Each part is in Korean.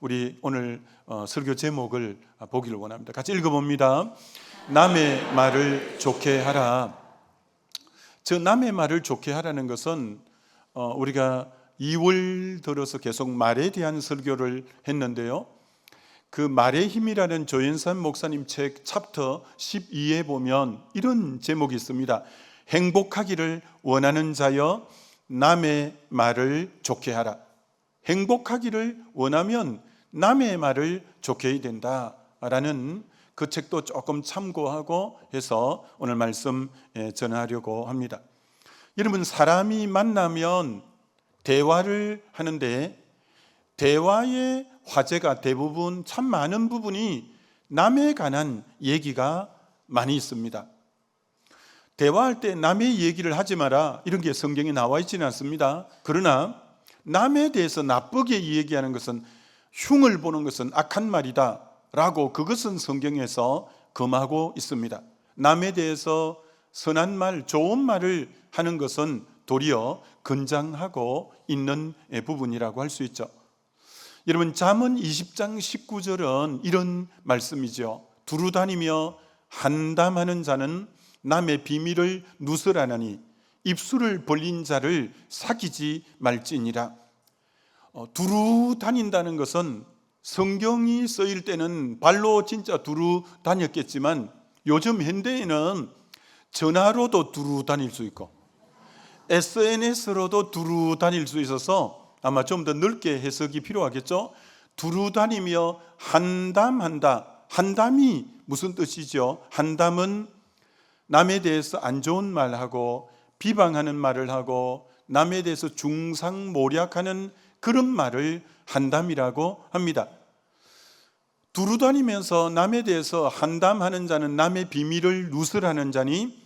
우리 오늘 설교 제목을 보기를 원합니다. 같이 읽어봅니다. 남의 말을 좋게 하라. 저 남의 말을 좋게 하라는 것은 우리가 2월 들어서 계속 말에 대한 설교를 했는데요, 그 말의 힘이라는 조연산 목사님 책 챕터 12에 보면 이런 제목이 있습니다. 행복하기를 원하는 자여 남의 말을 좋게 하라. 행복하기를 원하면 남의 말을 좋게 해야 된다라는 그 책도 조금 참고하고 해서 오늘 말씀 전하려고 합니다. 여러분, 사람이 만나면 대화를 하는데 대화의 화제가 대부분 참 많은 부분이 남에 관한 얘기가 많이 있습니다. 대화할 때 남의 얘기를 하지 마라 이런 게 성경에 나와 있지는 않습니다. 그러나 남에 대해서 나쁘게 얘기하는 것은, 흉을 보는 것은 악한 말이다 라고 그것은 성경에서 금하고 있습니다. 남에 대해서 선한 말, 좋은 말을 하는 것은 도리어 건장하고 있는 부분이라고 할 수 있죠. 여러분, 잠언 20장 19절은 이런 말씀이죠. 두루 다니며 한담하는 자는 남의 비밀을 누설하나니 입술을 벌린 자를 사귀지 말지니라. 두루 다닌다는 것은 성경이 쓰일 때는 발로 진짜 두루 다녔겠지만 요즘 현대에는 전화로도 두루 다닐 수 있고 SNS로도 두루 다닐 수 있어서 아마 좀 더 넓게 해석이 필요하겠죠. 두루 다니며 한담한다. 한담이 무슨 뜻이죠? 한담은 남에 대해서 안 좋은 말하고 비방하는 말을 하고 남에 대해서 중상모략하는 그런 말을 한담이라고 합니다. 두루 다니면서 남에 대해서 한담하는 자는 남의 비밀을 누설하는 자니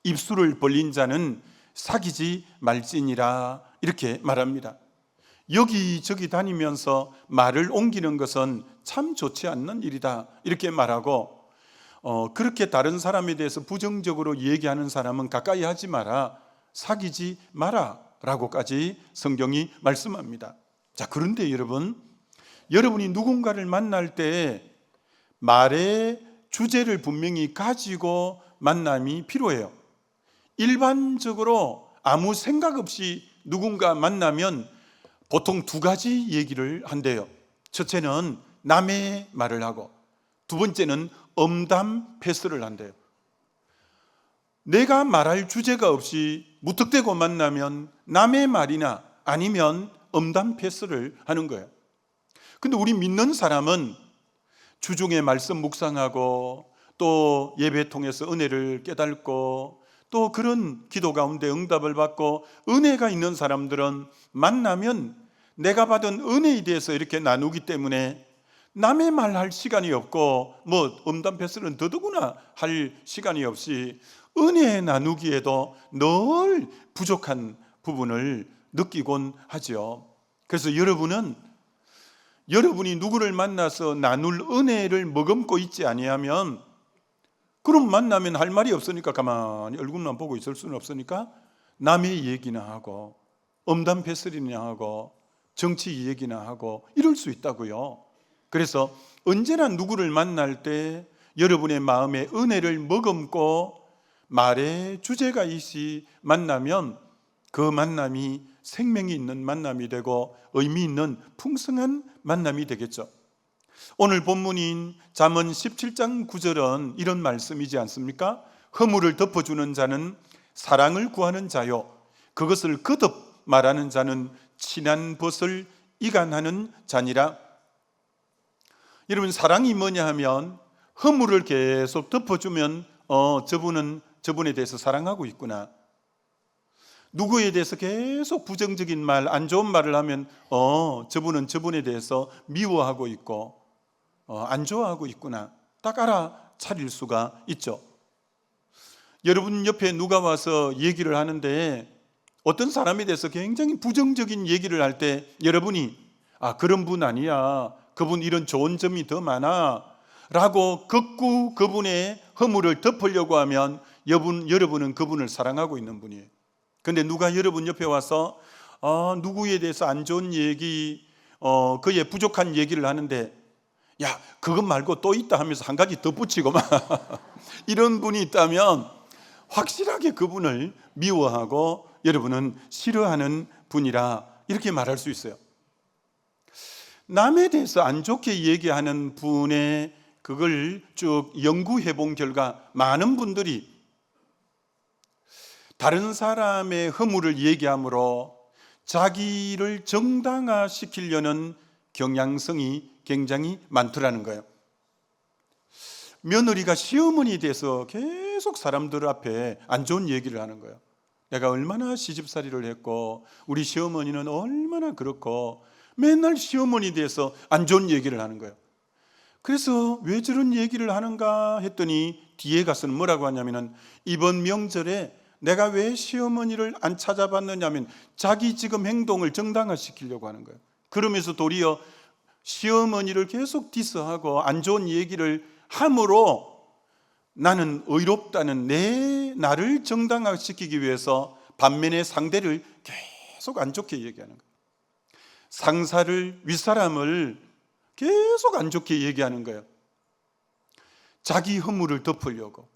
입술을 벌린 자는 사귀지 말지니라 이렇게 말합니다. 여기저기 다니면서 말을 옮기는 것은 참 좋지 않는 일이다 이렇게 말하고, 그렇게 다른 사람에 대해서 부정적으로 얘기하는 사람은 가까이 하지 마라, 사귀지 마라 라고까지 성경이 말씀합니다. 자, 그런데 여러분이 누군가를 만날 때 말의 주제를 분명히 가지고 만남이 필요해요. 일반적으로 아무 생각 없이 누군가 만나면 보통 두 가지 얘기를 한대요. 첫째는 남의 말을 하고, 두 번째는 엄담 패스를 한대요. 내가 말할 주제가 없이 무턱대고 만나면 남의 말이나 아니면 엄담 패스를 하는 거예요. 근데 우리 믿는 사람은 주중에 말씀 묵상하고 또 예배 통해서 은혜를 깨닫고 또 그런 기도 가운데 응답을 받고 은혜가 있는 사람들은 만나면 내가 받은 은혜에 대해서 이렇게 나누기 때문에 남의 말 할 시간이 없고 엄담 패스는 더더구나 할 시간이 없이 은혜 나누기에도 늘 부족한 부분을 느끼곤 하죠. 그래서 여러분이 누구를 만나서 나눌 은혜를 머금고 있지 아니하면, 그럼 만나면 할 말이 없으니까 가만히 얼굴만 보고 있을 수는 없으니까 남의 얘기나 하고 엄담 패스리나 하고 정치 얘기나 하고 이럴 수 있다고요. 그래서 언제나 누구를 만날 때 여러분의 마음에 은혜를 머금고 말의 주제가 있이 만나면 그 만남이 생명이 있는 만남이 되고 의미 있는 풍성한 만남이 되겠죠. 오늘 본문인 잠언 17장 9절은 이런 말씀이지 않습니까? 허물을 덮어주는 자는 사랑을 구하는 자요, 그것을 거듭 말하는 자는 친한 벗을 이간하는 자니라. 여러분, 사랑이 뭐냐 하면 허물을 계속 덮어주면 저분에 대해서 사랑하고 있구나. 누구에 대해서 계속 부정적인 말, 안 좋은 말을 하면 저분은 저분에 대해서 미워하고 있고 안 좋아하고 있구나, 딱 알아차릴 수가 있죠. 여러분 옆에 누가 와서 얘기를 하는데 어떤 사람에 대해서 굉장히 부정적인 얘기를 할 때 여러분이 그런 분 아니야, 그분 이런 좋은 점이 더 많아 라고 극구 그분의 허물을 덮으려고 하면 여러분은 그분을 사랑하고 있는 분이에요. 근데 누가 여러분 옆에 와서 누구에 대해서 안 좋은 얘기, 그의 부족한 얘기를 하는데, 야, 그것 말고 또 있다 하면서 한 가지 덧붙이고 막 이런 분이 있다면 확실하게 그분을 미워하고 여러분은 싫어하는 분이라 이렇게 말할 수 있어요. 남에 대해서 안 좋게 얘기하는 분의 그걸 쭉 연구해 본 결과 많은 분들이 다른 사람의 허물을 얘기함으로 자기를 정당화시키려는 경향성이 굉장히 많더라는 거예요. 며느리가 시어머니에 대해서 계속 사람들 앞에 안 좋은 얘기를 하는 거예요. 내가 얼마나 시집살이를 했고 우리 시어머니는 얼마나 그렇고 맨날 시어머니에 대해서 안 좋은 얘기를 하는 거예요. 그래서 왜 저런 얘기를 하는가 했더니 뒤에 가서는 뭐라고 하냐면은 이번 명절에 내가 왜 시어머니를 안 찾아봤느냐면 자기 지금 행동을 정당화시키려고 하는 거예요. 그러면서 도리어 시어머니를 계속 디스하고 안 좋은 얘기를 함으로 나는 의롭다는 나를 정당화시키기 위해서 반면에 상대를 계속 안 좋게 얘기하는 거예요. 상사를, 윗사람을 계속 안 좋게 얘기하는 거예요. 자기 허물을 덮으려고,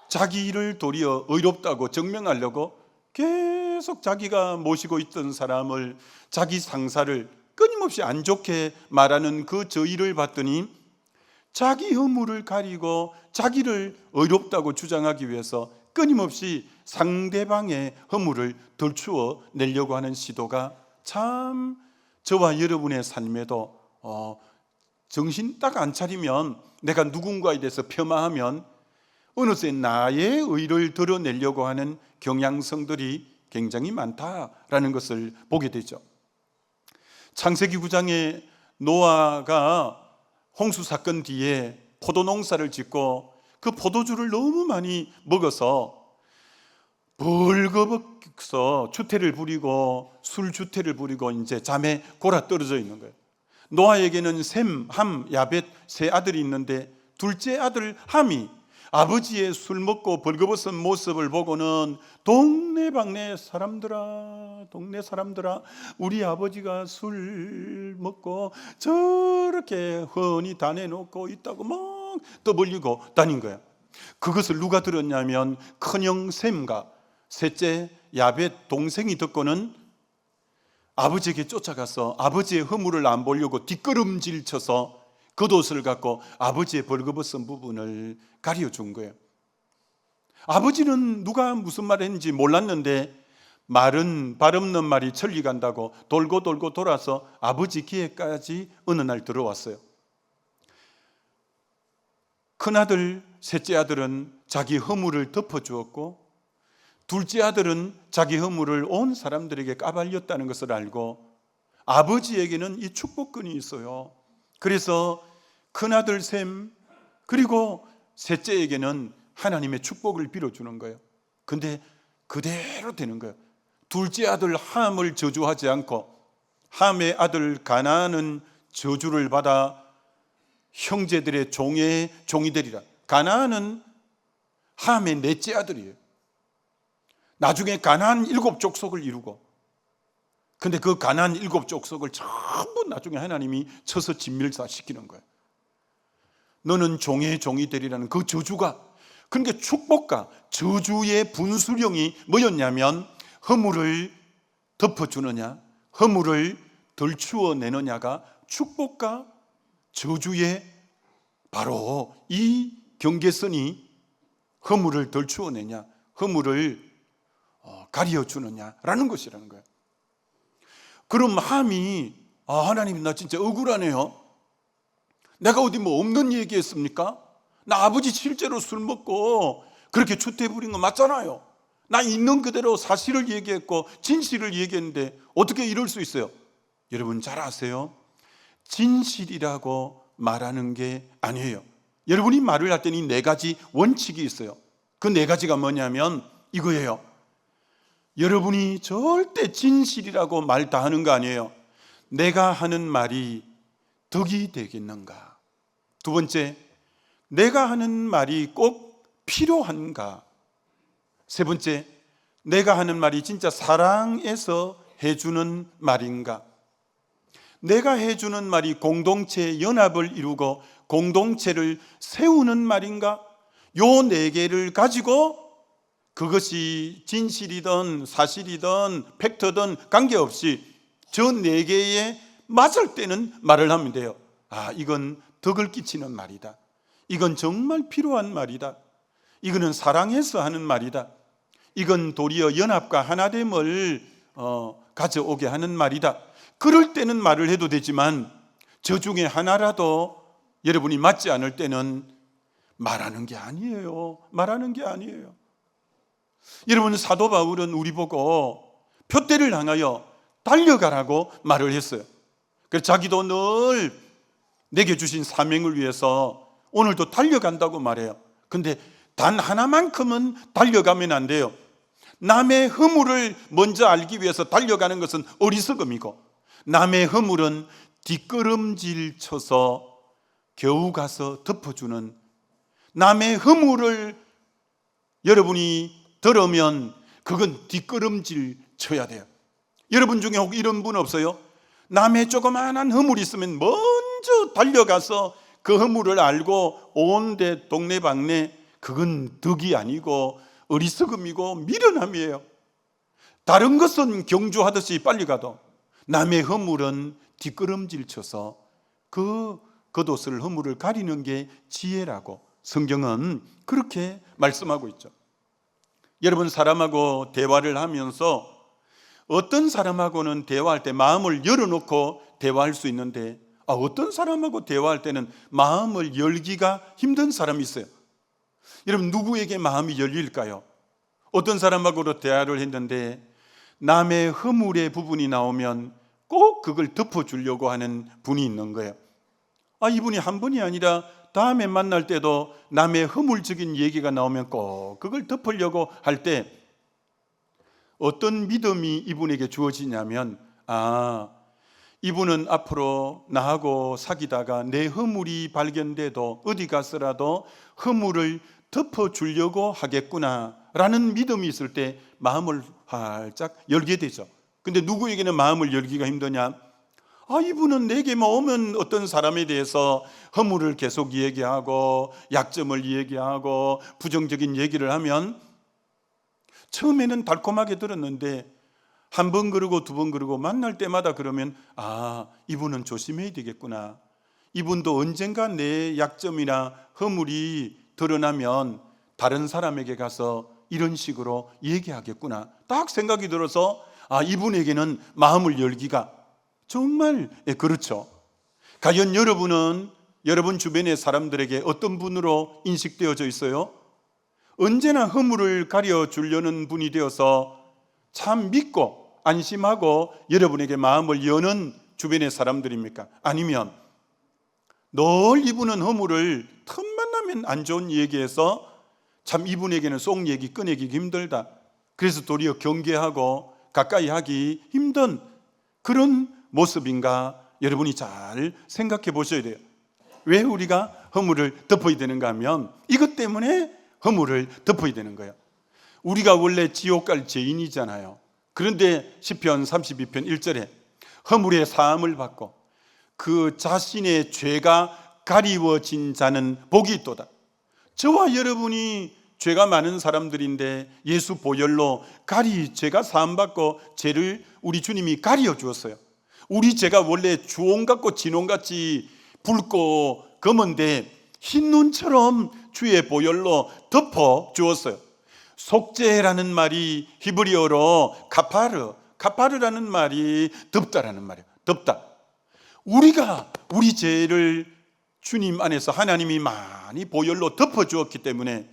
자기 일을 도리어 의롭다고 증명하려고 계속 자기가 모시고 있던 사람을, 자기 상사를 끊임없이 안 좋게 말하는 그 저희를 봤더니 자기 허물을 가리고 자기를 의롭다고 주장하기 위해서 끊임없이 상대방의 허물을 덜추어 내려고 하는 시도가 참 저와 여러분의 삶에도 정신 딱 안 차리면, 내가 누군가에 대해서 폄하하면 어느새 나의 의를 드러내려고 하는 경향성들이 굉장히 많다라는 것을 보게 되죠. 창세기 9장에 노아가 홍수 사건 뒤에 포도 농사를 짓고 그 포도주를 너무 많이 먹어서 벌거벗어 주태를 부리고 술 주태를 부리고 이제 잠에 골아 떨어져 있는 거예요. 노아에게는 셈, 함, 야벳 세 아들이 있는데 둘째 아들 함이 아버지의 술 먹고 벌거벗은 모습을 보고는 동네 사람들아 우리 아버지가 술 먹고 저렇게 훤히 다 내놓고 있다고 막 떠벌리고 다닌 거야. 그것을 누가 들었냐면 큰형 셈과 셋째 야벳 동생이 듣고는 아버지에게 쫓아가서 아버지의 허물을 안 보려고 뒷걸음질 쳐서 겉옷을 갖고 아버지의 벌거벗은 부분을 가려준 거예요. 아버지는 누가 무슨 말을 했는지 몰랐는데 말은 발 없는 말이 천리 간다고 돌고 돌아서 아버지 귀에까지 어느 날 들어왔어요. 큰아들, 셋째 아들은 자기 허물을 덮어주었고 둘째 아들은 자기 허물을 온 사람들에게 까발렸다는 것을 알고 아버지에게는 이 축복권이 있어요. 그래서 큰아들 셈 그리고 셋째에게는 하나님의 축복을 빌어주는 거예요. 근데 그대로 되는 거예요. 둘째 아들 함을 저주하지 않고 함의 아들 가나안은 저주를 받아 형제들의 종이 되리라. 가나안은 함의 넷째 아들이에요. 나중에 가나안 7족속을 이루고, 근데 그 가나안 7족속을 전부 나중에 하나님이 쳐서 진멸시키는 거예요. 너는 종이 되리라는 그 저주가, 그러니까 축복과 저주의 분수령이 뭐였냐면 허물을 덮어주느냐 허물을 덜추어 내느냐가 축복과 저주의 바로 이 경계선이 허물을 덜추어 내냐 허물을 가려주느냐라는 것이라는 거예요. 그럼 함이 하나님 나 진짜 억울하네요. 내가 어디 뭐 없는 얘기했습니까? 나 아버지 실제로 술 먹고 그렇게 주태 부린 거 맞잖아요. 나 있는 그대로 사실을 얘기했고 진실을 얘기했는데 어떻게 이럴 수 있어요? 여러분 잘 아세요? 진실이라고 말하는 게 아니에요. 여러분이 말을 할 때는 이 4가지 원칙이 있어요. 그 4가지가 뭐냐면 이거예요. 여러분이 절대 진실이라고 말 다 하는 거 아니에요. 내가 하는 말이 덕이 되겠는가? 두 번째, 내가 하는 말이 꼭 필요한가? 세 번째, 내가 하는 말이 진짜 사랑해서 해주는 말인가? 내가 해주는 말이 공동체 연합을 이루고 공동체를 세우는 말인가? 요 네 개를 가지고 그것이 진실이든 사실이든 팩트든 관계없이 저 네 개에 맞을 때는 말을 하면 돼요. 아, 이건 덕을 끼치는 말이다. 이건 정말 필요한 말이다. 이거는 사랑해서 하는 말이다. 이건 도리어 연합과 하나됨을 가져오게 하는 말이다. 그럴 때는 말을 해도 되지만 저 중에 하나라도 여러분이 맞지 않을 때는 말하는 게 아니에요. 말하는 게 아니에요. 여러분, 사도 바울은 우리 보고 표대를 향하여 달려가라고 말을 했어요. 그래서 자기도 늘 내게 주신 사명을 위해서 오늘도 달려간다고 말해요. 근데 단 하나만큼은 달려가면 안 돼요. 남의 허물을 먼저 알기 위해서 달려가는 것은 어리석음이고, 남의 허물은 뒷걸음질 쳐서 겨우 가서 덮어주는, 남의 허물을 여러분이 들으면 그건 뒷걸음질 쳐야 돼요. 여러분 중에 혹 이런 분 없어요? 남의 조그마한 허물이 있으면 먼저 달려가서 그 허물을 알고 온데 동네방네, 그건 덕이 아니고 어리석음이고 미련함이에요. 다른 것은 경주하듯이 빨리 가도 남의 허물은 뒷걸음질 쳐서 그 겉옷을 허물을 가리는 게 지혜라고 성경은 그렇게 말씀하고 있죠. 여러분, 사람하고 대화를 하면서 어떤 사람하고는 대화할 때 마음을 열어놓고 대화할 수 있는데, 어떤 사람하고 대화할 때는 마음을 열기가 힘든 사람이 있어요. 여러분, 누구에게 마음이 열릴까요? 어떤 사람하고도 대화를 했는데 남의 허물의 부분이 나오면 꼭 그걸 덮어주려고 하는 분이 있는 거예요. 이분이 한 번이 아니라 다음에 만날 때도 남의 허물적인 얘기가 나오면 꼭 그걸 덮으려고 할 때 어떤 믿음이 이분에게 주어지냐면, 이분은 앞으로 나하고 사귀다가 내 허물이 발견돼도 어디 가서라도 허물을 덮어주려고 하겠구나 라는 믿음이 있을 때 마음을 활짝 열게 되죠. 근데 누구에게는 마음을 열기가 힘드냐? 이분은 내게 오면 어떤 사람에 대해서 허물을 계속 얘기하고 약점을 얘기하고 부정적인 얘기를 하면 처음에는 달콤하게 들었는데 한 번 그러고 두 번 그러고 만날 때마다 그러면 이분은 조심해야 되겠구나. 이분도 언젠가 내 약점이나 허물이 드러나면 다른 사람에게 가서 이런 식으로 얘기하겠구나. 딱 생각이 들어서 이분에게는 마음을 열기가 정말 그렇죠. 과연 여러분은 여러분 주변의 사람들에게 어떤 분으로 인식되어져 있어요? 언제나 허물을 가려주려는 분이 되어서 참 믿고 안심하고 여러분에게 마음을 여는 주변의 사람들입니까? 아니면 늘 이분은 허물을 틈만 나면 안 좋은 얘기해서 참 이분에게는 속 얘기 꺼내기 힘들다, 그래서 도리어 경계하고 가까이 하기 힘든 그런 모습인가? 여러분이 잘 생각해 보셔야 돼요. 왜 우리가 허물을 덮어야 되는가 하면 이것 때문에 허물을 덮어야 되는 거예요. 우리가 원래 지옥 갈 죄인이잖아요. 그런데 시편 32편 1절에 허물의 사함을 받고 그 자신의 죄가 가리워진 자는 복이 있도다. 저와 여러분이 죄가 많은 사람들인데 예수 보혈로 죄가 사함받고 죄를 우리 주님이 가리워 주었어요. 우리 죄가 원래 주홍같고 진홍같이 붉고 검은데 흰 눈처럼 주의 보혈로 덮어 주었어요. 속죄라는 말이 히브리어로 카파르라는 말이 덮다라는 말이에요. 덮다. 우리가 우리 죄를 주님 안에서 하나님이 많이 보혈로 덮어 주었기 때문에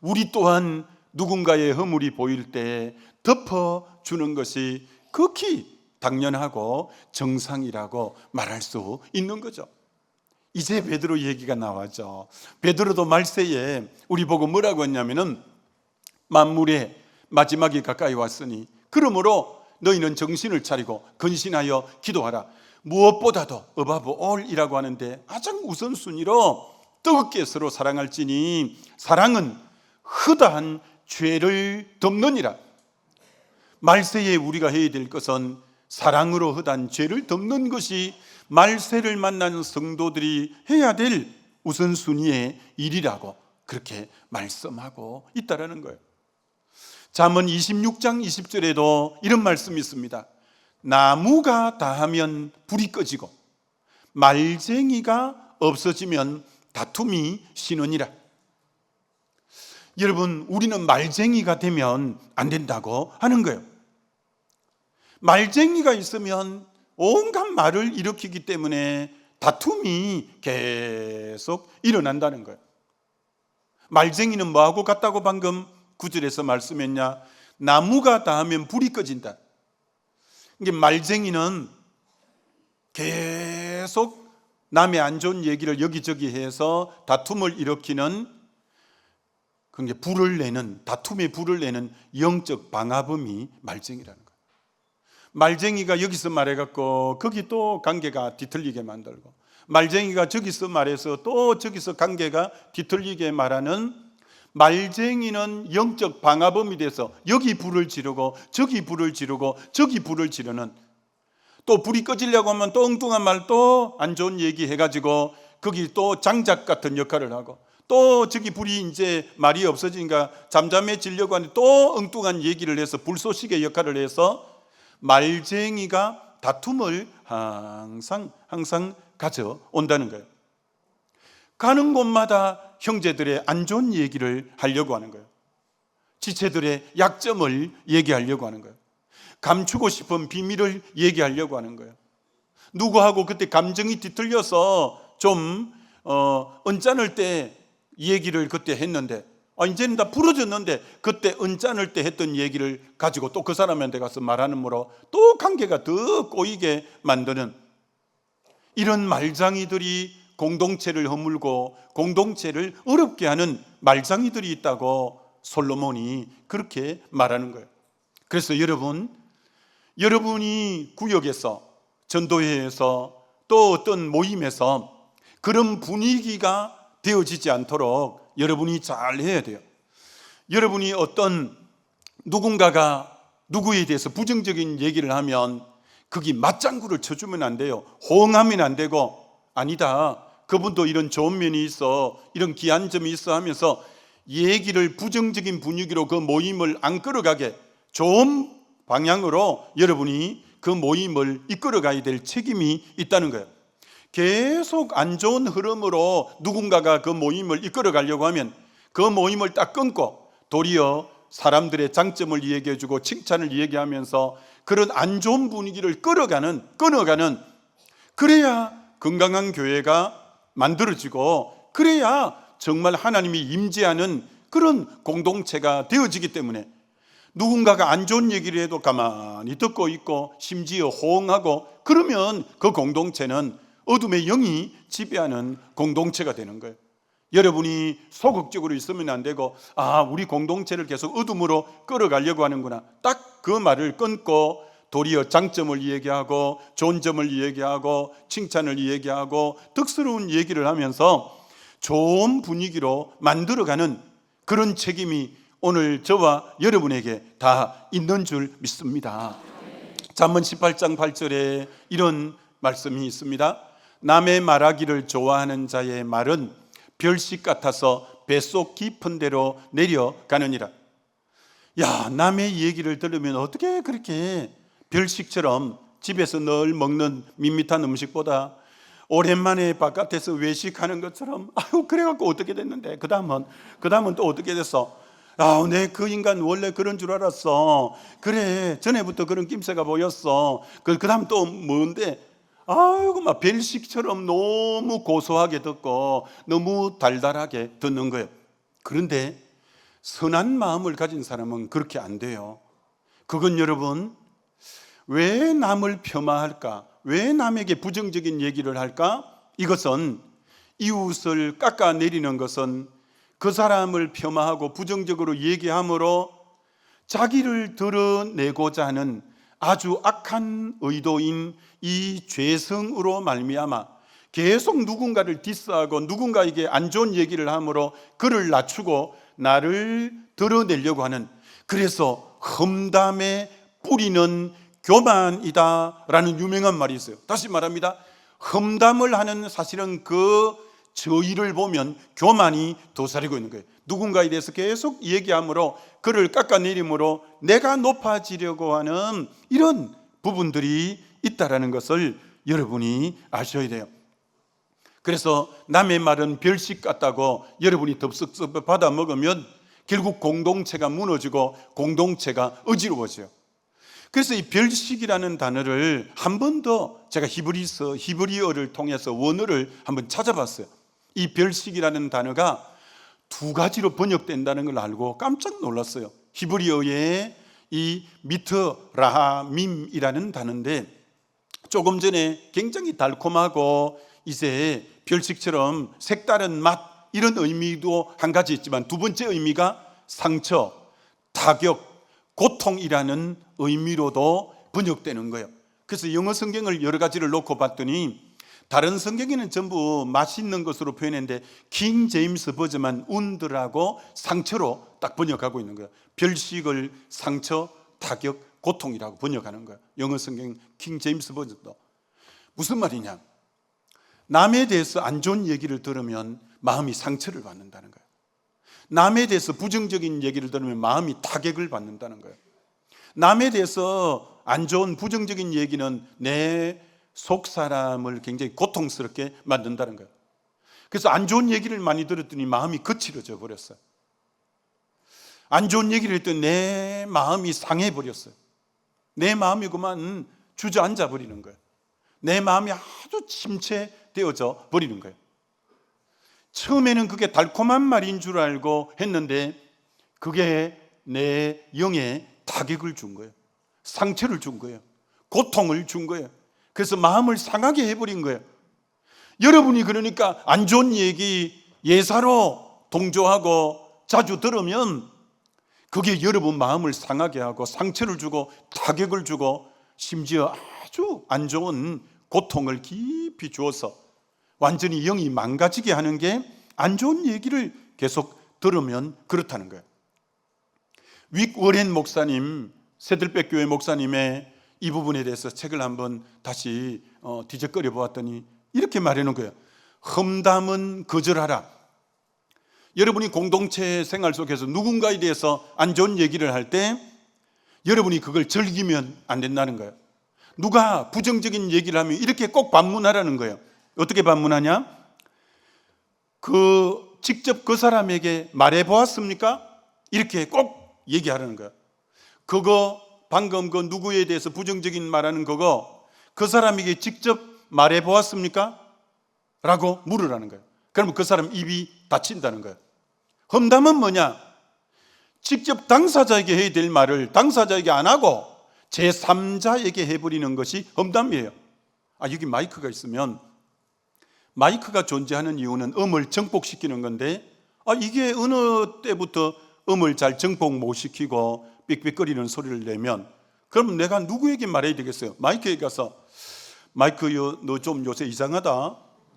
우리 또한 누군가의 허물이 보일 때 덮어 주는 것이 극히 당연하고 정상이라고 말할 수 있는 거죠. 이제 베드로 얘기가 나왔죠. 베드로도 말세에 우리 보고 뭐라고 했냐면은 만물의 마지막이 가까이 왔으니 그러므로 너희는 정신을 차리고 근신하여 기도하라. 무엇보다도 above all이라고 하는데 가장 우선순위로 뜨겁게 서로 사랑할지니 사랑은 허다한 죄를 덮느니라. 말세에 우리가 해야 될 것은 사랑으로 허단 죄를 덮는 것이 말세를 만나는 성도들이 해야 될 우선순위의 일이라고 그렇게 말씀하고 있다라는 거예요. 잠언 26장 20절에도 이런 말씀이 있습니다. 나무가 다하면 불이 꺼지고 말쟁이가 없어지면 다툼이 쉬느니라. 여러분, 우리는 말쟁이가 되면 안 된다고 하는 거예요. 말쟁이가 있으면 온갖 말을 일으키기 때문에 다툼이 계속 일어난다는 거예요. 말쟁이는 뭐하고 같다고 방금 9절에서 말씀했냐? 나무가 닿으면 불이 꺼진다. 이게 말쟁이는 계속 남의 안 좋은 얘기를 여기저기 해서 다툼을 일으키는, 그게 불을 내는, 다툼에 불을 내는 영적 방화범이 말쟁이라는 거예요. 말쟁이가 여기서 말해갖고 거기 또 관계가 뒤틀리게 만들고, 말쟁이가 저기서 말해서 또 저기서 관계가 뒤틀리게 말하는, 말쟁이는 영적 방화범이 돼서 여기 불을 지르고 저기 불을 지르고 저기 불을 지르는, 또 불이 꺼지려고 하면 또 엉뚱한 말, 또 안 좋은 얘기 해가지고 거기 또 장작 같은 역할을 하고, 또 저기 불이 이제 말이 없어지니까 잠잠해지려고 하는데 또 엉뚱한 얘기를 해서 불쏘시개 역할을 해서 말쟁이가 다툼을 항상 가져온다는 거예요. 가는 곳마다 형제들의 안 좋은 얘기를 하려고 하는 거예요. 지체들의 약점을 얘기하려고 하는 거예요. 감추고 싶은 비밀을 얘기하려고 하는 거예요. 누구하고 그때 감정이 뒤틀려서 좀 언짢을 때 얘기를 그때 했는데, 이제는 다 풀어졌는데 그때 언짢을 때 했던 얘기를 가지고 또 그 사람한테 가서 말하는 거로 또 관계가 더 꼬이게 만드는, 이런 말장이들이 공동체를 허물고 공동체를 어렵게 하는 말장이들이 있다고 솔로몬이 그렇게 말하는 거예요. 그래서 여러분이 구역에서, 전도회에서, 또 어떤 모임에서 그런 분위기가 되어지지 않도록 여러분이 잘 해야 돼요. 여러분이 어떤 누군가가 누구에 대해서 부정적인 얘기를 하면 거기 맞장구를 쳐주면 안 돼요. 호응하면 안 되고, 아니다, 그분도 이런 좋은 면이 있어, 이런 귀한 점이 있어 하면서 얘기를 부정적인 분위기로 그 모임을 안 끌어가게 좋은 방향으로 여러분이 그 모임을 이끌어가야 될 책임이 있다는 거예요. 계속 안 좋은 흐름으로 누군가가 그 모임을 이끌어가려고 하면 그 모임을 딱 끊고 도리어 사람들의 장점을 얘기해주고 칭찬을 얘기하면서 그런 안 좋은 분위기를 끊어가는, 그래야 건강한 교회가 만들어지고, 그래야 정말 하나님이 임재하는 그런 공동체가 되어지기 때문에, 누군가가 안 좋은 얘기를 해도 가만히 듣고 있고 심지어 호응하고, 그러면 그 공동체는 어둠의 영이 지배하는 공동체가 되는 거예요. 여러분이 소극적으로 있으면 안 되고, 우리 공동체를 계속 어둠으로 끌어가려고 하는구나, 딱 그 말을 끊고 도리어 장점을 얘기하고 좋은 점을 얘기하고 칭찬을 얘기하고 덕스러운 얘기를 하면서 좋은 분위기로 만들어가는 그런 책임이 오늘 저와 여러분에게 다 있는 줄 믿습니다. 잠언 18장 8절에 이런 말씀이 있습니다. 남의 말하기를 좋아하는 자의 말은 별식 같아서 뱃속 깊은 데로 내려가느니라. 남의 얘기를 들으면 어떻게 그렇게 별식처럼 집에서 늘 먹는 밋밋한 음식보다 오랜만에 바깥에서 외식하는 것처럼, 그래갖고 어떻게 됐는데, 그 다음은 또 어떻게 됐어? 내 그 인간 원래 그런 줄 알았어. 그래, 전에부터 그런 낌새가 보였어. 그 다음 또 뭔데? 막 별식처럼 너무 고소하게 듣고 너무 달달하게 듣는 거예요. 그런데 선한 마음을 가진 사람은 그렇게 안 돼요. 그건 여러분, 왜 남을 폄하할까? 왜 남에게 부정적인 얘기를 할까? 이것은, 이웃을 깎아내리는 것은 그 사람을 폄하하고 부정적으로 얘기함으로 자기를 드러내고자 하는 아주 악한 의도인 이 죄성으로 말미암아 계속 누군가를 디스하고 누군가에게 안 좋은 얘기를 함으로 그를 낮추고 나를 드러내려고 하는, 그래서 험담에 뿌리는 교만이다라는 유명한 말이 있어요. 다시 말합니다. 험담을 하는 사실은 그 저희를 보면 교만이 도사리고 있는 거예요. 누군가에 대해서 계속 얘기함으로 그를 깎아내림으로 내가 높아지려고 하는 이런 부분들이 있다라는 것을 여러분이 아셔야 돼요. 그래서 남의 말은 별식 같다고 여러분이 덥석 받아 먹으면 결국 공동체가 무너지고 공동체가 어지러워져요. 그래서 이 별식이라는 단어를 한 번 더 제가 히브리어를 통해서 원어를 한번 찾아봤어요. 이 별식이라는 단어가 두 가지로 번역된다는 걸 알고 깜짝 놀랐어요. 히브리어의 이 미트라하밈이라는 단어인데 조금 전에 굉장히 달콤하고 이제 별식처럼 색다른 맛 이런 의미도 한 가지 있지만 두 번째 의미가 상처, 타격, 고통이라는 의미로도 번역되는 거예요. 그래서 영어 성경을 여러 가지를 놓고 봤더니 다른 성경에는 전부 맛있는 것으로 표현했는데 킹 제임스 버전만 운드라고 상처로 딱 번역하고 있는 거예요. 별식을 상처, 타격, 고통이라고 번역하는 거예요. 영어 성경 킹 제임스 버전도. 무슨 말이냐? 남에 대해서 안 좋은 얘기를 들으면 마음이 상처를 받는다는 거예요. 남에 대해서 부정적인 얘기를 들으면 마음이 타격을 받는다는 거예요. 남에 대해서 안 좋은 부정적인 얘기는 내 속 사람을 굉장히 고통스럽게 만든다는 거예요. 그래서 안 좋은 얘기를 많이 들었더니 마음이 거칠어져 버렸어요. 안 좋은 얘기를 했더니 내 마음이 상해 버렸어요. 내 마음이 그만 주저앉아 버리는 거예요. 내 마음이 아주 침체되어져 버리는 거예요. 처음에는 그게 달콤한 말인 줄 알고 했는데 그게 내 영에 타격을 준 거예요. 상처를 준 거예요. 고통을 준 거예요. 그래서 마음을 상하게 해버린 거예요. 여러분이 그러니까 안 좋은 얘기 예사로 동조하고 자주 들으면 그게 여러분 마음을 상하게 하고 상처를 주고 타격을 주고 심지어 아주 안 좋은 고통을 깊이 주어서 완전히 영이 망가지게 하는 게 안 좋은 얘기를 계속 들으면 그렇다는 거예요. 윅 워렌 목사님, 새들백 교회 목사님의 이 부분에 대해서 책을 한번 다시 뒤적거려 보았더니 이렇게 말해놓은 거예요. 험담은 거절하라. 여러분이 공동체 생활 속에서 누군가에 대해서 안 좋은 얘기를 할 때 여러분이 그걸 즐기면 안 된다는 거예요. 누가 부정적인 얘기를 하면 이렇게 꼭 반문하라는 거예요. 어떻게 반문하냐? 직접 그 사람에게 말해 보았습니까? 이렇게 꼭 얘기하라는 거예요. 그거 방금 그 누구에 대해서 부정적인 말하는 그거 그 사람에게 직접 말해 보았습니까? 라고 물으라는 거예요. 그러면 그 사람 입이 닫힌다는 거예요. 험담은 뭐냐? 직접 당사자에게 해야 될 말을 당사자에게 안 하고 제3자에게 해버리는 것이 험담이에요. 여기 마이크가 있으면 마이크가 존재하는 이유는 음을 정복시키는 건데 이게 어느 때부터 음을 잘 정복 못 시키고 삑삑거리는 소리를 내면 그럼 내가 누구에게 말해야 되겠어요? 마이크에 가서 마이크 너 좀 요새 이상하다.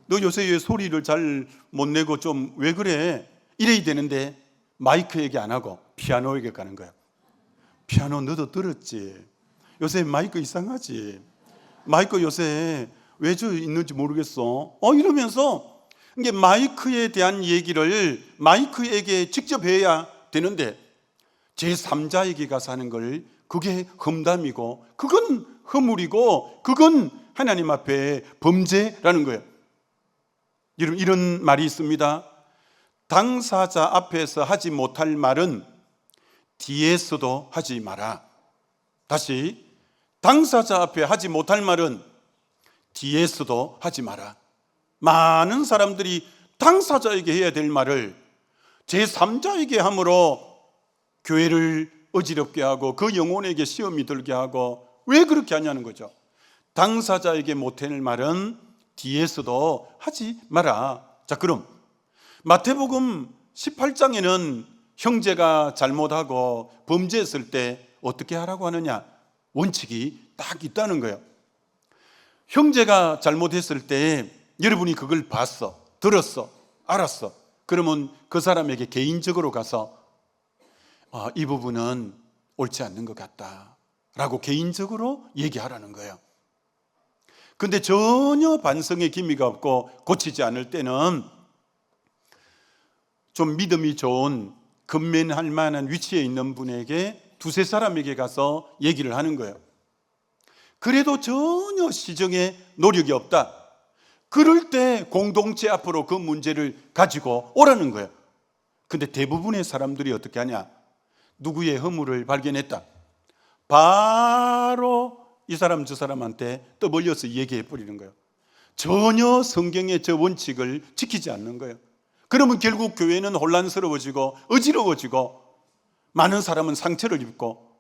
너 요새 왜 소리를 잘 못 내고 좀 왜 그래? 이래야 되는데 마이크에게 안 하고 피아노에게 가는 거야. 피아노 너도 들었지? 요새 마이크 이상하지? 마이크 요새 왜 저 있는지 모르겠어. 이러면서 이게 마이크에 대한 얘기를 마이크에게 직접 해야 되는데 제3자에게 가서 하는 걸 그게 험담이고 그건 허물이고 그건 하나님 앞에 범죄라는 거예요. 여러분 이런 말이 있습니다. 당사자 앞에서 하지 못할 말은 뒤에서도 하지 마라. 다시 당사자 앞에 하지 못할 말은 뒤에서도 하지 마라. 많은 사람들이 당사자에게 해야 될 말을 제3자에게 함으로 교회를 어지럽게 하고 그 영혼에게 시험이 들게 하고 왜 그렇게 하냐는 거죠. 당사자에게 못할 말은 뒤에서도 하지 마라. 자, 그럼 마태복음 18장에는 형제가 잘못하고 범죄했을 때 어떻게 하라고 하느냐? 원칙이 딱 있다는 거예요. 형제가 잘못했을 때 여러분이 그걸 봤어, 들었어, 알았어. 그러면 그 사람에게 개인적으로 가서 이 부분은 옳지 않는 것 같다 라고 개인적으로 얘기하라는 거예요. 근데 전혀 반성의 기미가 없고 고치지 않을 때는 좀 믿음이 좋은 근면할 만한 위치에 있는 분에게 두세 사람에게 가서 얘기를 하는 거예요. 그래도 전혀 시정에 노력이 없다. 그럴 때 공동체 앞으로 그 문제를 가지고 오라는 거예요. 근데 대부분의 사람들이 어떻게 하냐? 누구의 허물을 발견했다. 바로 이 사람 저 사람한테 떠벌려서 얘기해 버리는 거예요. 전혀 성경의 저 원칙을 지키지 않는 거예요. 그러면 결국 교회는 혼란스러워지고 어지러워지고 많은 사람은 상처를 입고,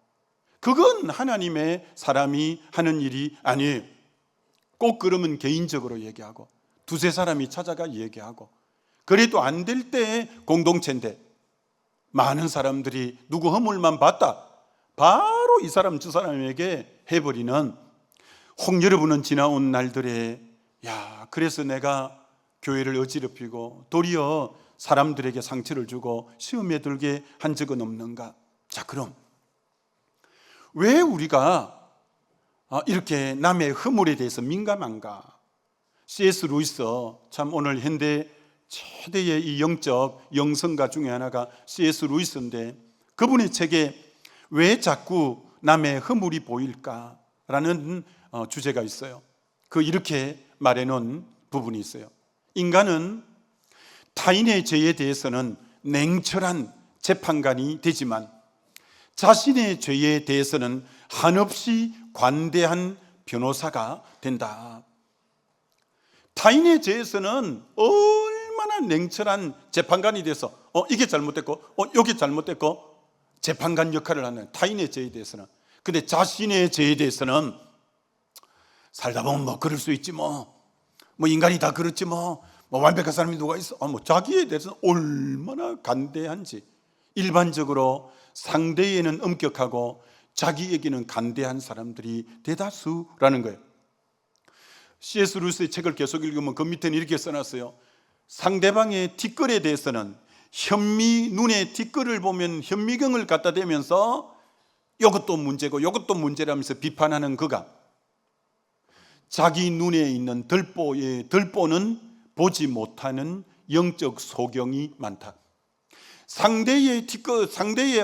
그건 하나님의 사람이 하는 일이 아니에요. 꼭 그러면 개인적으로 얘기하고 두세 사람이 찾아가 얘기하고, 그래도 안 될 때 공동체인데 많은 사람들이 누구 허물만 봤다, 바로 이 사람 저 사람에게 해버리는, 혹 여러분은 지나온 날들에 그래서 내가 교회를 어지럽히고 도리어 사람들에게 상처를 주고 시험에 들게 한 적은 없는가? 자, 그럼 왜 우리가 이렇게 남의 허물에 대해서 민감한가? C.S. 루이스, 참 오늘 현대 최대의 이 영적 영성가 중에 하나가 C.S. 루이스인데, 그분의 책에 왜 자꾸 남의 허물이 보일까라는 주제가 있어요. 이렇게 말해놓은 부분이 있어요. 인간은 타인의 죄에 대해서는 냉철한 재판관이 되지만 자신의 죄에 대해서는 한없이 관대한 변호사가 된다. 타인의 죄에서는 얼마나 냉철한 재판관이 돼서 이게 잘못됐고 이게 잘못됐고 재판관 역할을 하는 타인의 죄에 대해서는. 근데 자신의 죄에 대해서는 살다 보면 그럴 수 있지 뭐 인간이 다 그렇지 뭐 완벽한 사람이 누가 있어? 자기에 대해서는 얼마나 간대한지. 일반적으로 상대에는 엄격하고 자기에게는 간대한 사람들이 대다수라는 거예요. C.S. 루이스의 책을 계속 읽으면 그 밑에는 이렇게 써놨어요. 상대방의 뒷글에 대해서는 눈에 뒷글을 보면 현미경을 갖다 대면서 이것도 문제고 이것도 문제라면서 비판하는 그가, 자기 눈에 있는 들보는 보지 못하는 영적 소경이 많다. 상대의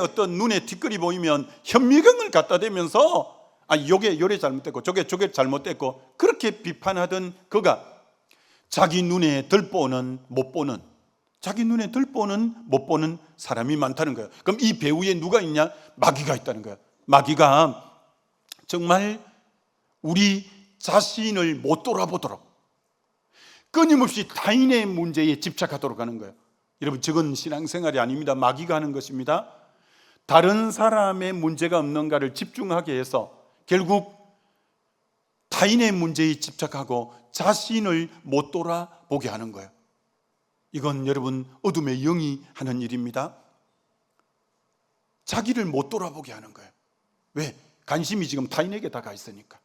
어떤 눈에 뒷글이 보이면 현미경을 갖다 대면서 요게 잘못됐고 저게 잘못됐고 그렇게 비판하던 그가 자기 눈에 들보는 못 보는 사람이 많다는 거예요. 그럼 이 배후에 누가 있냐? 마귀가 있다는 거예요. 마귀가 정말 우리 자신을 못 돌아보도록 끊임없이 타인의 문제에 집착하도록 하는 거예요. 여러분, 저건 신앙생활이 아닙니다. 마귀가 하는 것입니다. 다른 사람의 문제가 없는가를 집중하게 해서 결국 타인의 문제에 집착하고 자신을 못 돌아보게 하는 거예요. 이건 여러분 어둠의 영이 하는 일입니다. 자기를 못 돌아보게 하는 거예요. 왜? 관심이 지금 타인에게 다 가 있으니까.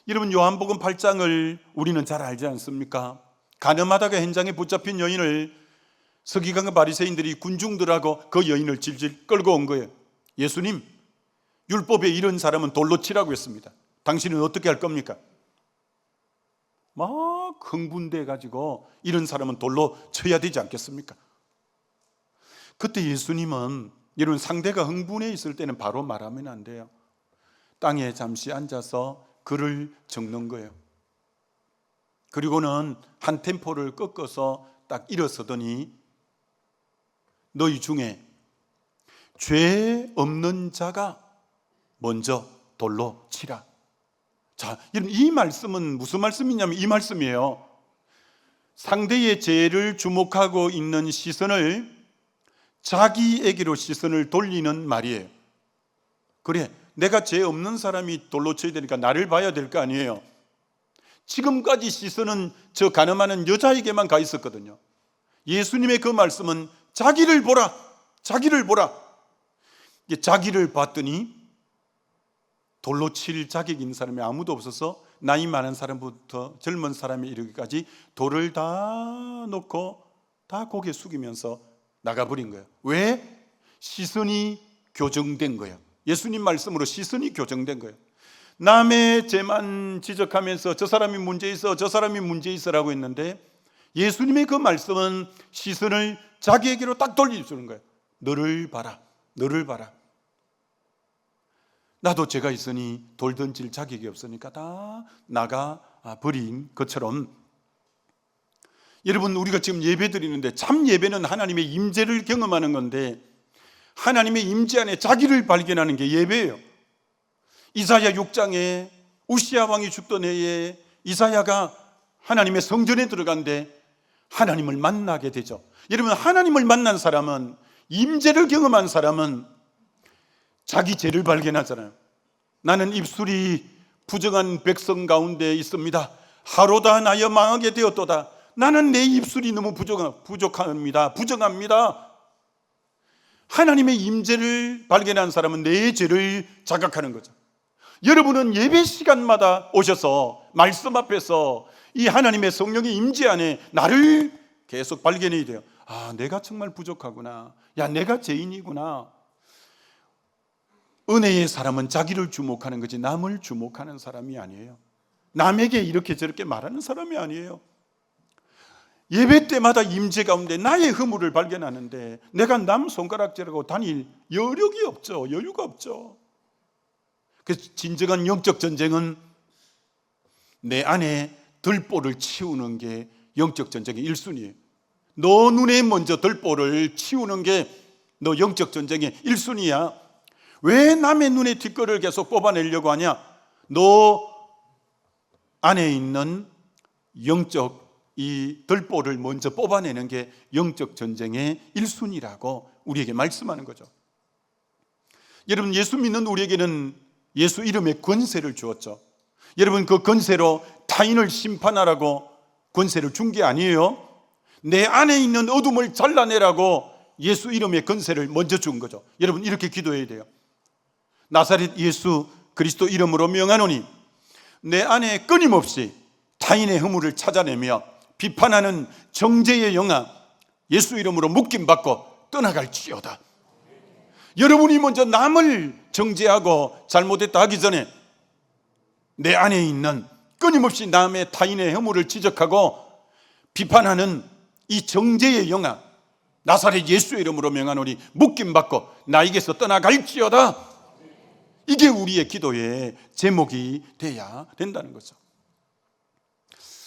여러분, 요한복음 8장을 우리는 잘 알지 않습니까? 가늠하다가 현장에 붙잡힌 여인을 서기관과 바리새인들이 군중들하고 그 여인을 질질 끌고 온 거예요. 예수님, 율법에 이런 사람은 돌로 치라고 했습니다. 당신은 어떻게 할 겁니까? 막 흥분돼 가지고 이런 사람은 돌로 쳐야 되지 않겠습니까? 그때 예수님은, 이런 상대가 흥분해 있을 때는 바로 말하면 안 돼요. 땅에 잠시 앉아서 글을 적는 거예요. 그리고는 한 템포를 꺾어서 딱 일어서더니 너희 중에 죄 없는 자가 먼저 돌로 치라. 자, 이 말씀은 무슨 말씀이냐면 이 말씀이에요. 상대의 죄를 주목하고 있는 시선을 자기에게로 시선을 돌리는 말이에요. 그래, 내가 죄 없는 사람이 돌로 쳐야 되니까 나를 봐야 될 거 아니에요. 지금까지 시선은 저 가늠하는 여자에게만 가 있었거든요. 예수님의 그 말씀은 자기를 보라, 자기를 보라. 자기를 봤더니 돌로 칠 자격 있는 사람이 아무도 없어서 나이 많은 사람부터 젊은 사람이 이르기까지 돌을 다 놓고 다 고개 숙이면서 나가버린 거예요. 왜? 시선이 교정된 거예요. 예수님 말씀으로 시선이 교정된 거예요. 남의 죄만 지적하면서 저 사람이 문제 있어, 저 사람이 문제 있어라고 했는데 예수님의 그 말씀은 시선을 자기에게로 딱 돌려주는 거예요. 너를 봐라, 너를 봐라. 나도 죄가 있으니 돌 던질 자격이 없으니까 다 나가 버린 것처럼, 여러분, 우리가 지금 예배 드리는데 참 예배는 하나님의 임재를 경험하는 건데 하나님의 임재 안에 자기를 발견하는 게 예배예요. 이사야 6장에 우시야 왕이 죽던 해에 이사야가 하나님의 성전에 들어간데 하나님을 만나게 되죠. 여러분, 하나님을 만난 사람은, 임재를 경험한 사람은 자기 죄를 발견하잖아요. 나는 입술이 부정한 백성 가운데 있습니다. 하루다 나여 망하게 되었도다. 나는 내 입술이 너무 부족합니다. 부정합니다. 하나님의 임재를 발견한 사람은 내 죄를 자각하는 거죠. 여러분은 예배 시간마다 오셔서 말씀 앞에서 이 하나님의 성령의 임재 안에 나를 계속 발견해야 돼요. 아, 내가 정말 부족하구나. 야, 내가 죄인이구나. 은혜의 사람은 자기를 주목하는 거지 남을 주목하는 사람이 아니에요. 남에게 이렇게 저렇게 말하는 사람이 아니에요. 예배 때마다 임재 가운데 나의 허물을 발견하는데 내가 남 손가락질하고 다닐 여력이 없죠. 여유가 없죠. 그래서 진정한 영적 전쟁은 내 안에 들보를 치우는 게 영적 전쟁의 1순위예요. 너 눈에 먼저 들보를 치우는 게 너 영적 전쟁의 1순위야. 왜 남의 눈에 뒷거를 계속 뽑아내려고 하냐? 너 안에 있는 영적 이 들보를 먼저 뽑아내는 게 영적 전쟁의 1순위라고 우리에게 말씀하는 거죠. 여러분, 예수 믿는 우리에게는 예수 이름의 권세를 주었죠. 여러분, 그 권세로 타인을 심판하라고 권세를 준 게 아니에요. 내 안에 있는 어둠을 잘라내라고 예수 이름의 권세를 먼저 준 거죠. 여러분, 이렇게 기도해야 돼요. 나사렛 예수 그리스도 이름으로 명하노니 내 안에 끊임없이 타인의 허물을 찾아내며 비판하는 정죄의 영아 예수 이름으로 묶임받고 떠나갈지어다. 여러분이 먼저 남을 정죄하고 잘못했다 하기 전에 내 안에 있는 끊임없이 남의 타인의 허물을 지적하고 비판하는 이 정죄의 영아 나사렛 예수 이름으로 명하노니 묶임받고 나에게서 떠나갈지어다. 이게 우리의 기도의 제목이 돼야 된다는 거죠.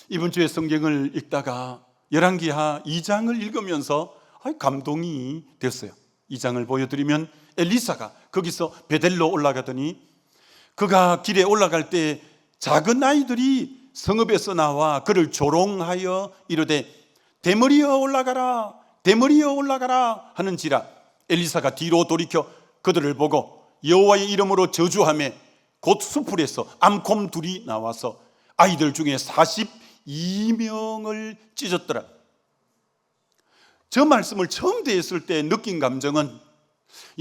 이번 주에 성경을 읽다가 열왕기하 2장을 읽으면서 감동이 됐어요. 2장을 보여드리면 엘리사가 거기서 베델로 올라가더니 그가 길에 올라갈 때 작은 아이들이 성읍에서 나와 그를 조롱하여 이르되 대머리여 올라가라, 대머리여 올라가라 하는지라 엘리사가 뒤로 돌이켜 그들을 보고 여호와의 이름으로 저주하며 곧 수풀에서 암곰 둘이 나와서 아이들 중에 42명을 찢었더라. 저 말씀을 처음 대했을 때 느낀 감정은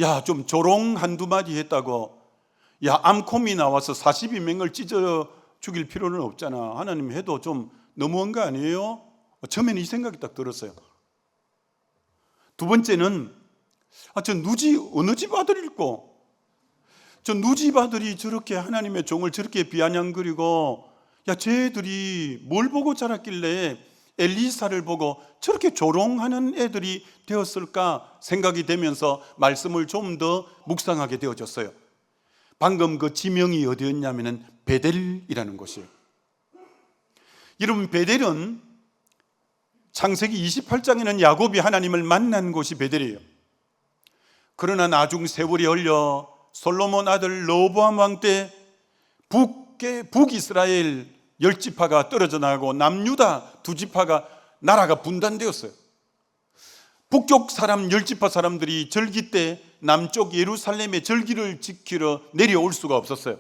야, 좀 조롱 한두 마디 했다고 야, 암곰이 나와서 42명을 찢어 죽일 필요는 없잖아. 하나님 해도 좀 너무한 거 아니에요? 처음에는 이 생각이 딱 들었어요. 두 번째는 저 누지 어느 집 아들일꼬? 저 누집 아들이 저렇게 하나님의 종을 저렇게 비아냥거리고 야, 쟤들이 뭘 보고 자랐길래 엘리사를 보고 저렇게 조롱하는 애들이 되었을까 생각이 되면서 말씀을 좀 더 묵상하게 되어졌어요. 방금 그 지명이 어디였냐면은 베델이라는 곳이에요. 여러분, 베델은 창세기 28장에는 야곱이 하나님을 만난 곳이 베델이에요. 그러나 나중 세월이 흘려 솔로몬 아들 르호보암 왕 때 북이스라엘 10지파가 떨어져 나가고 남유다 2지파가 나라가 분단되었어요. 북쪽 사람 10지파 사람들이 절기 때 남쪽 예루살렘의 절기를 지키러 내려올 수가 없었어요.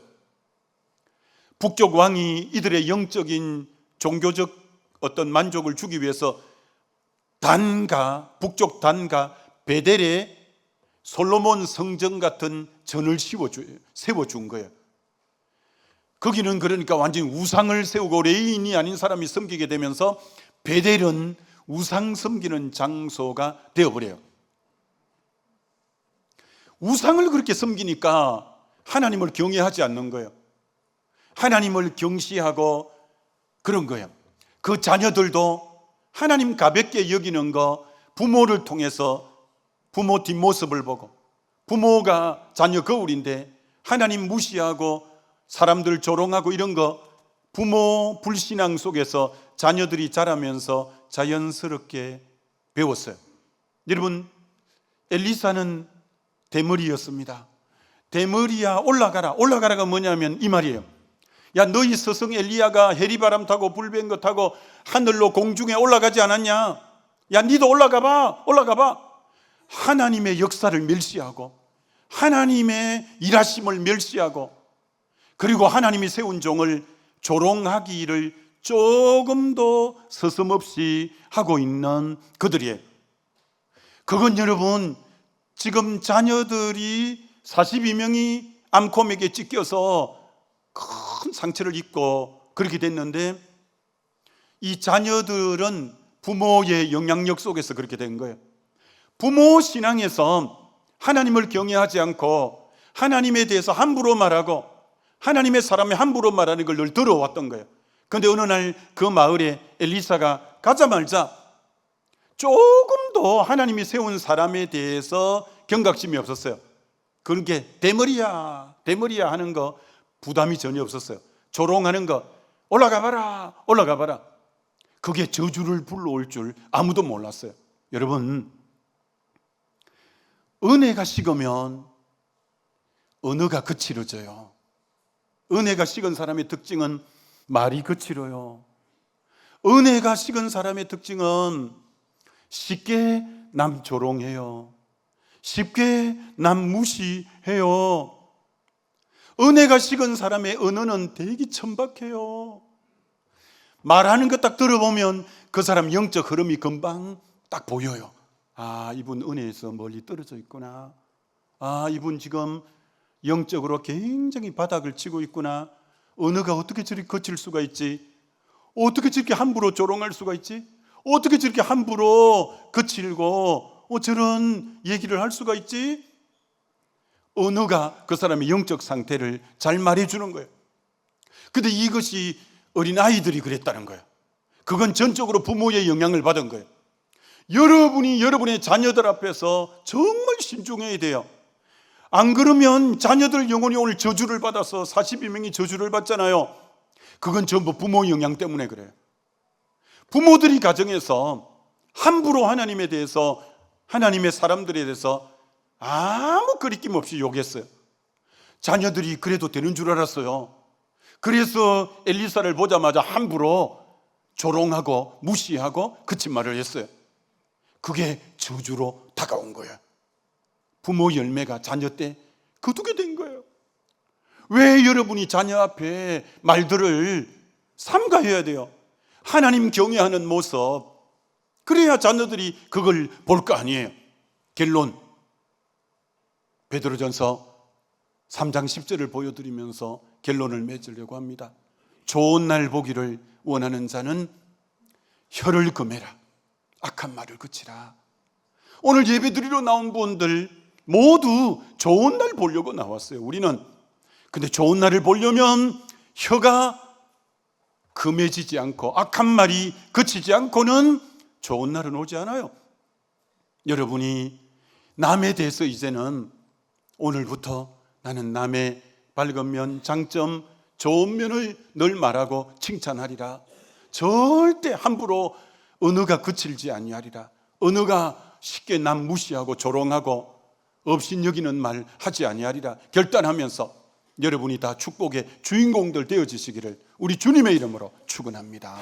북쪽 왕이 이들의 영적인 종교적 어떤 만족을 주기 위해서 북쪽 단가 베델에 솔로몬 성전 같은 전을 세워준 거예요. 거기는 그러니까 완전히 우상을 세우고 레인이 아닌 사람이 섬기게 되면서 베델은 우상 섬기는 장소가 되어버려요. 우상을 그렇게 섬기니까 하나님을 경외하지 않는 거예요. 하나님을 경시하고 그런 거예요. 그 자녀들도 하나님 가볍게 여기는 거, 부모를 통해서 부모 뒷모습을 보고, 부모가 자녀 거울인데 하나님 무시하고 사람들 조롱하고 이런 거, 부모 불신앙 속에서 자녀들이 자라면서 자연스럽게 배웠어요. 여러분, 엘리사는 대머리였습니다. 대머리야 올라가라. 올라가라가 뭐냐면 이 말이에요. 야, 너희 스승 엘리야가 해리바람 타고 불변 거 타고 하늘로 공중에 올라가지 않았냐? 야, 니도 올라가 봐. 올라가 봐. 하나님의 역사를 멸시하고 하나님의 일하심을 멸시하고 그리고 하나님이 세운 종을 조롱하기를 조금도 서슴없이 하고 있는 그들이에요. 그건 여러분, 지금 자녀들이 42명이 암콤에게 찢겨서 큰 상처를 입고 그렇게 됐는데, 이 자녀들은 부모의 영향력 속에서 그렇게 된 거예요. 부모 신앙에서 하나님을 경외하지 않고 하나님에 대해서 함부로 말하고 하나님의 사람이 함부로 말하는 걸 늘 들어왔던 거예요. 그런데 어느 날 그 마을에 엘리사가 가자마자 조금도 하나님이 세운 사람에 대해서 경각심이 없었어요. 그렇게 대머리야 대머리야 하는 거 부담이 전혀 없었어요. 조롱하는 거, 올라가 봐라 올라가 봐라, 그게 저주를 불러올 줄 아무도 몰랐어요. 여러분, 은혜가 식으면 언어가 거칠어져요. 은혜가 식은 사람의 특징은 말이 거칠어요. 은혜가 식은 사람의 특징은 쉽게 남 조롱해요. 쉽게 남 무시해요. 은혜가 식은 사람의 언어는 되게 천박해요. 말하는 거 딱 들어보면 그 사람 영적 흐름이 금방 딱 보여요. 아, 이분 은혜에서 멀리 떨어져 있구나. 아, 이분 지금 영적으로 굉장히 바닥을 치고 있구나. 언어가 어떻게 저렇게 거칠 수가 있지? 어떻게 저렇게 함부로 조롱할 수가 있지? 어떻게 저렇게 함부로 거칠고 저런 얘기를 할 수가 있지? 언어가 그 사람의 영적 상태를 잘 말해주는 거예요. 근데 이것이 어린아이들이 그랬다는 거예요. 그건 전적으로 부모의 영향을 받은 거예요. 여러분이 여러분의 자녀들 앞에서 정말 신중해야 돼요. 안 그러면 자녀들 영혼이 오늘 저주를 받아서 42명이 저주를 받잖아요. 그건 전부 부모 영향 때문에 그래요. 부모들이 가정에서 함부로 하나님에 대해서, 하나님의 사람들에 대해서 아무 거리낌 없이 욕했어요. 자녀들이 그래도 되는 줄 알았어요. 그래서 엘리사를 보자마자 함부로 조롱하고 무시하고 거친 말을 했어요. 그게 저주로 다가온 거예요. 부모 열매가 자녀 때 거두게 된 거예요. 왜 여러분이 자녀 앞에 말들을 삼가해야 돼요? 하나님 경외하는 모습, 그래야 자녀들이 그걸 볼 거 아니에요. 결론, 베드로전서 3장 10절을 보여드리면서 결론을 맺으려고 합니다. 좋은 날 보기를 원하는 자는 혀를 금해라, 악한 말을 그치라. 오늘 예배드리러 나온 분들 모두 좋은 날 보려고 나왔어요. 우리는. 근데 좋은 날을 보려면 혀가 금해지지 않고 악한 말이 그치지 않고는 좋은 날은 오지 않아요. 여러분이 남에 대해서 이제는 오늘부터 나는 남의 밝은 면, 장점, 좋은 면을 늘 말하고 칭찬하리라. 절대 함부로 언어가 거칠지 아니하리라. 언어가 쉽게 남 무시하고 조롱하고 업신여기는 말 하지 아니하리라 결단하면서 여러분이 다 축복의 주인공들 되어지시기를 우리 주님의 이름으로 축원합니다.